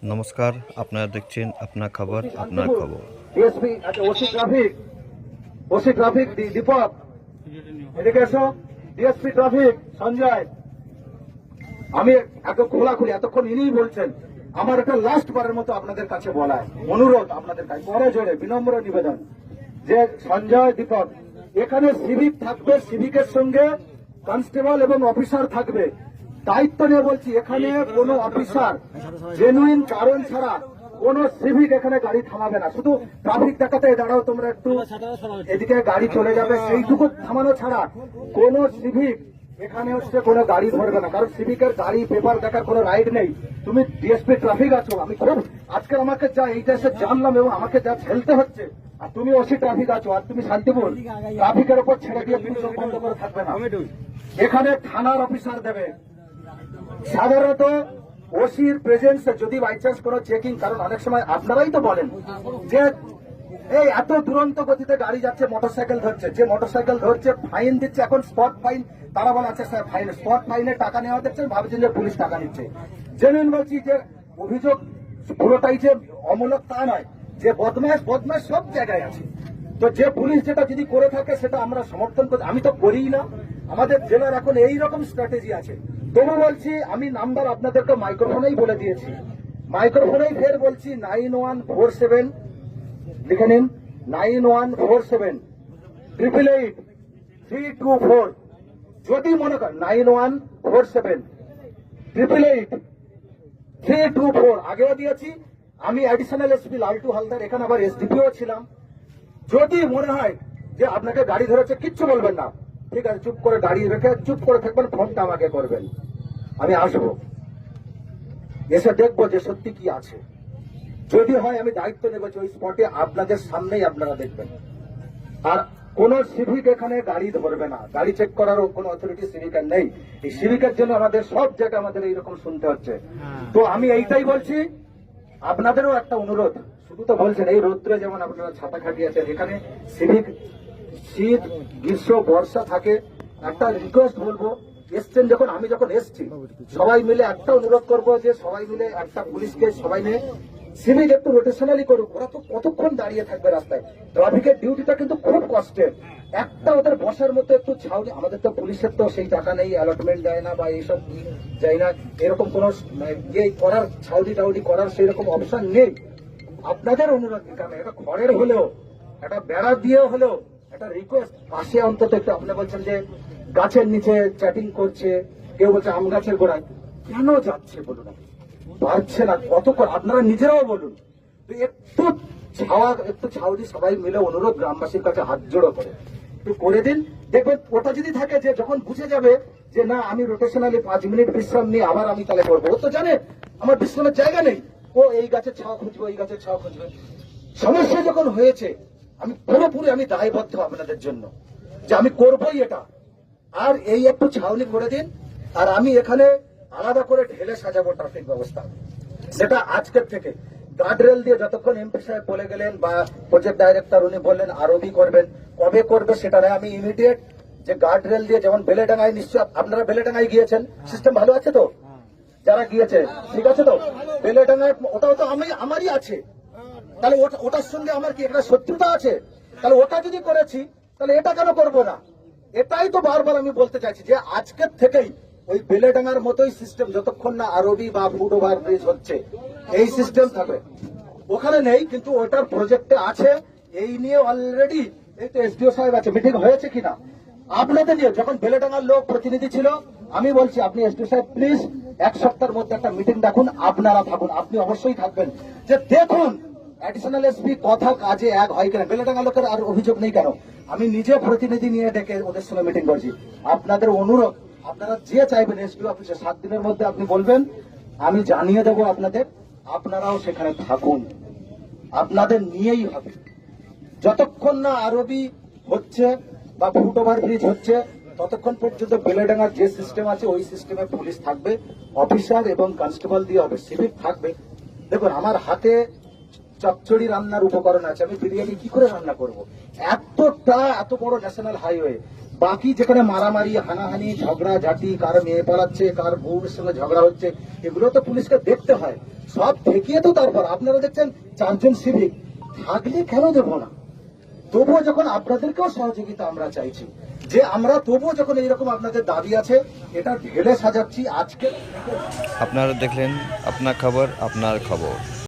নমস্কার, আপনারা দেখছেন আপনার খবর আপনার খবর। ডিএসপি আচ্ছা ওসি ট্রাফিক দীপক এদিকে এসো। ডিএসপি ট্রাফিক সঞ্জয়, আমি এত খোলাখুলি এতক্ষণ ইনিই বলছেন। আমার একটা লাস্ট বারের মতো আপনাদের কাছে বলা অনুরোধ, আপনাদের কাছে বড় জোরে বিনম্র নিবেদন যে সঞ্জয়, দীপক, এখানে সিভিক থাকবে, সিভিকের সঙ্গে কনস্টেবল এবং অফিসার থাকবে। দায়িত্ব নিয়ে বলছি, এখানে কোনো অফিসার জেনুইন কারণ ছাড়া কোন সিভিক এখানে গাড়ি থামাবে না। শুধু ট্রাফিক দেখাতে দাঁড়াও তোমরা একটু, এদিকে গাড়ি চলে যাবে, সেইটুকু থামানো ছাড়া কোন সিভিক এখানে হচ্ছে কোনো গাড়ি ধরবে না। কারণ সিভিকের গাড়ি পেপার দেখার কোনো রাইট নেই। তুমি ডিএসপি ট্রাফিক আছো, আমি খুব আজকে আমাকে যা এইটা এসে জানলাম এবং আমাকে যা ঝেলতে হচ্ছে, আর তুমি ওসি ট্রাফিক আছো, আর তুমি শান্তিপুর ট্রাফিকের উপর ছেড়ে দিয়ে বিদ্যুৎ বন্ধ করে থাকবে না। এখানে থানার অফিসার দেবে। সাধারণত ওসির প্রেজেন্সে যদি বাই চান্স কোনো চেকিং, কারণ অনেক সময় আপনারাই তো বলেন যে এই এত দুরন্ত গতিতে গাড়ি যাচ্ছে, মোটরসাইকেল ধরছে, যে মোটরসাইকেল ধরছে ফাইন দিচ্ছে, এখন স্পট ফাইন, তারা বলে আছে স্যার ফাইন, স্পট ফাইনে টাকা নেওয়া দেখছেন, ভাবছেন যে পুলিশ টাকা নিচ্ছে। জেনুইন বলছি যে অভিযোগ পুরোটাই যে অমূলক তা নয়, যে বদমাশ সব জায়গায় আছে। তো যে পুলিশ যেটা যদি করে থাকে সেটা আমরা সমর্থন করি, আমি তো করিই না। আমাদের জেলার এখন এইরকম স্ট্র্যাটেজি আছে। তবু বলছি, আমি নাম্বার আপনাদেরকে মাইক্রোফোনেই বলে দিয়েছি, মাইক্রোফোনেই ফের বলছি 9147 লিখে নিন, 9147888324। যদি মনে করেন 9147888324, আগেও দিয়েছি। আমি অ্যাডিশনাল এসপি লালটু হালদার, এখানে আবার এসডিপিও ছিলাম। যদি মনে হয় যে আপনাকে গাড়ি ধরেছে, কিচ্ছু বলবেন না, ঠিক আছে, চুপ করে গাড়ি রেখে চুপ করে থাকবেন, ফোনটা আমাকে করবেন, আমি আসবো, এসে দেখবো যে সত্যি কি আছে। যদি হয় আমি দায়িত্ব নেব যে ওই স্পটে আপনাদের সামনেই আপনারা দেখবেন। আর কোন সিভিক এখানে গাড়ি ধরবে না, গাড়ি চেক করার কোন অথরিটি সিভিকের নেই। এই সিভিকের জন্য আমাদের সব জায়গায় আমাদের এইরকম শুনতে হচ্ছে। তো আমি এইটাই বলছি, আপনাদেরও একটা অনুরোধ, শুধু তো বলছেন এই রৌদ্রে যেমন আপনারা ছাতা খাটিয়েছেন, এখানে সিভিক শীত গ্রীষ্ম বর্ষা থাকে। একটা রিকোয়েস্ট বলবো, এসছেন যখন, আমি যখন এসছি, সবাই মিলে একটা অনুরোধ করবো যে সবাই মিলে একটা পুলিশকে সবাই নিয়ে সিভিক একটু রোটেশনালি করুক। ওরা তো কতক্ষণ দাঁড়িয়ে থাকবে রাস্তায়, ট্রাফিকের ডিউটিটা কিন্তু খুব কষ্টের। একটা ওদের বসার মতো একটু ছাউনি, আমাদের তো পুলিশের তো সেই টাকা নেই, অ্যালটমেন্ট দেয় না বা এইসব যায় না, এরকম কোন ইয়ে করার ছাউনি টাউনি করার সেই রকম অপশন নেই। আপনাদের অনুরোধ, কারণ এটা খড়ের হলেও, একটা বেড়া দিয়ে হলেও একটা রিকোয়েস্ট, পাশে অন্তত একটু, আপনি বলছেন যে গাছের নিচে চ্যাটিং করছে, কেউ বলছে আম গাছের গোড়ায়, কেন যাচ্ছে বলুন, পারছে না কতক্ষণ, আপনারা নিজেরাও বলুন। একটু একটু ছাউনি সবাই মিলে অনুরোধ, গ্রামবাসীর কাছে হাত জোড়ো করে একটু করে দিন। দেখবেন ওটা যদি থাকে যে যখন বুঝে যাবে যে না আমি রোটেশনালি 5 মিনিট বিশ্রাম নিয়ে আবার আমি তাহলে করবো, ও তো জানে আমার বিশ্রামের জায়গা নেই, ও এই গাছের ছাওয়া খুঁজবে, ওই গাছের ছাওয়া খুঁজবে। সমস্যা যখন হয়েছে, আমি পুরোপুরি আমি দায়বদ্ধ আপনাদের জন্য যে আমি করবোই এটা। আর এই একটু ছাউনি করে দিন, আর আমি এখানে আলাদা করে ঢেলে সাজাবো ট্রাফিক ব্যবস্থা। সেটা আজকের থেকে গার্ডরেল দিয়ে, যতক্ষণ এমপি সাহেব বলে গেলেন বা প্রজেক্ট ডাইরেক্টর উনি বললেন আরোবি করবেন, কবে করবে সেটা নয়, আমি ইমিডিয়েট যে গার্ডরেল দিয়ে, যেমন বেলেডাঙ্গায়, নিশ্চয় আপনারা বেলেডাঙ্গায় গিয়েছেন, সিস্টেম ভালো আছে তো, যারা গিয়েছে ঠিক আছে তো, বেলেডাঙ্গায় ওটাও তো আমারই আছে, তাহলে ওটার সঙ্গে আমার কি একটা শত্রুতা আছে? তাহলে ওটা যদি করেছি, তাহলে এটা কেন করবো না? এটাই তো বারবার আমি বলতে চাইছি যে আজকের থেকেই ওই বেলেডাঙ্গার মতোই সিস্টেম, যতক্ষণ না আরবি বা ফুট ওভার ব্রিজ হচ্ছে, এই সিস্টেম থাকবে। ওখানে নেই, কিন্তু ওটার প্রজেক্টে আছে। এই নিয়ে অলরেডি এই তো এসডিও সাহেব আছে, মিটিং হয়েছে কিনা আপনাদের নিয়ে, যখন বেলেডাঙ্গার লোক প্রতিনিধি ছিল, আমি বলছি আপনি এসডিও সাহেব প্লিজ 1 সপ্তাহের মধ্যে একটা মিটিং ডাকুন, আপনারা থাকুন, আপনি অবশ্যই থাকবেন, যে দেখুন অ্যাডিশনাল এসপি কথা কাজে এক হয় কিনা। বেলেডাঙ্গা লোকের আর অভিযোগ নেই কেন, আমি নিজে প্রতিনিধি নিয়ে ডেকে ওদের সঙ্গে মিটিং করছি। আপনাদের অনুরোধ, আপনারা যে চাইবেন এসপি অফিসে 7 দিনের মধ্যে আপনি বলবেন, আমি জানিয়ে দেবো আপনাদের, আপনারাও সেখানে থাকুন, আপনাদের নিয়েই হবে। যতক্ষণ না আরবি হচ্ছে বা ফুট ওভার ব্রিজ হচ্ছে, ততক্ষণ পর্যন্ত বেলেডাঙ্গার যে সিস্টেম আছে ওই সিস্টেমে পুলিশ থাকবে, অফিসার এবং কনস্টেবল দিয়ে হবে, সিভিক থাকবে। দেখুন আমার হাতে চচ্চড়ি রান্নার উপকরণ আছে, আমি বিরিয়ানি কি করে রান্না করব? এত বড় ন্যাশনাল হাইওয়ে, বাকি যেখানে মারামারি হানাহানি ঝগড়া ঝাঁটি, কার মেয়ে পালাচ্ছে, কার বউর সঙ্গে ঝগড়া হচ্ছে, এগুলো তো পুলিশকে দেখতে হয়। সব ঠেকিয়ে তো তারপর আপনারা দেখছেন 4 জন সিভিক থাকলে কেন দেবো না? তবুও যখন আপনাদেরকেও সহযোগিতা আমরা চাইছি, যে আমরা তবুও যখন এইরকম আপনাদের দাবি আছে এটা ঢেলে সাজাচ্ছি আজকে। আপনারা দেখলেন আপনার খবর আপনার খবর।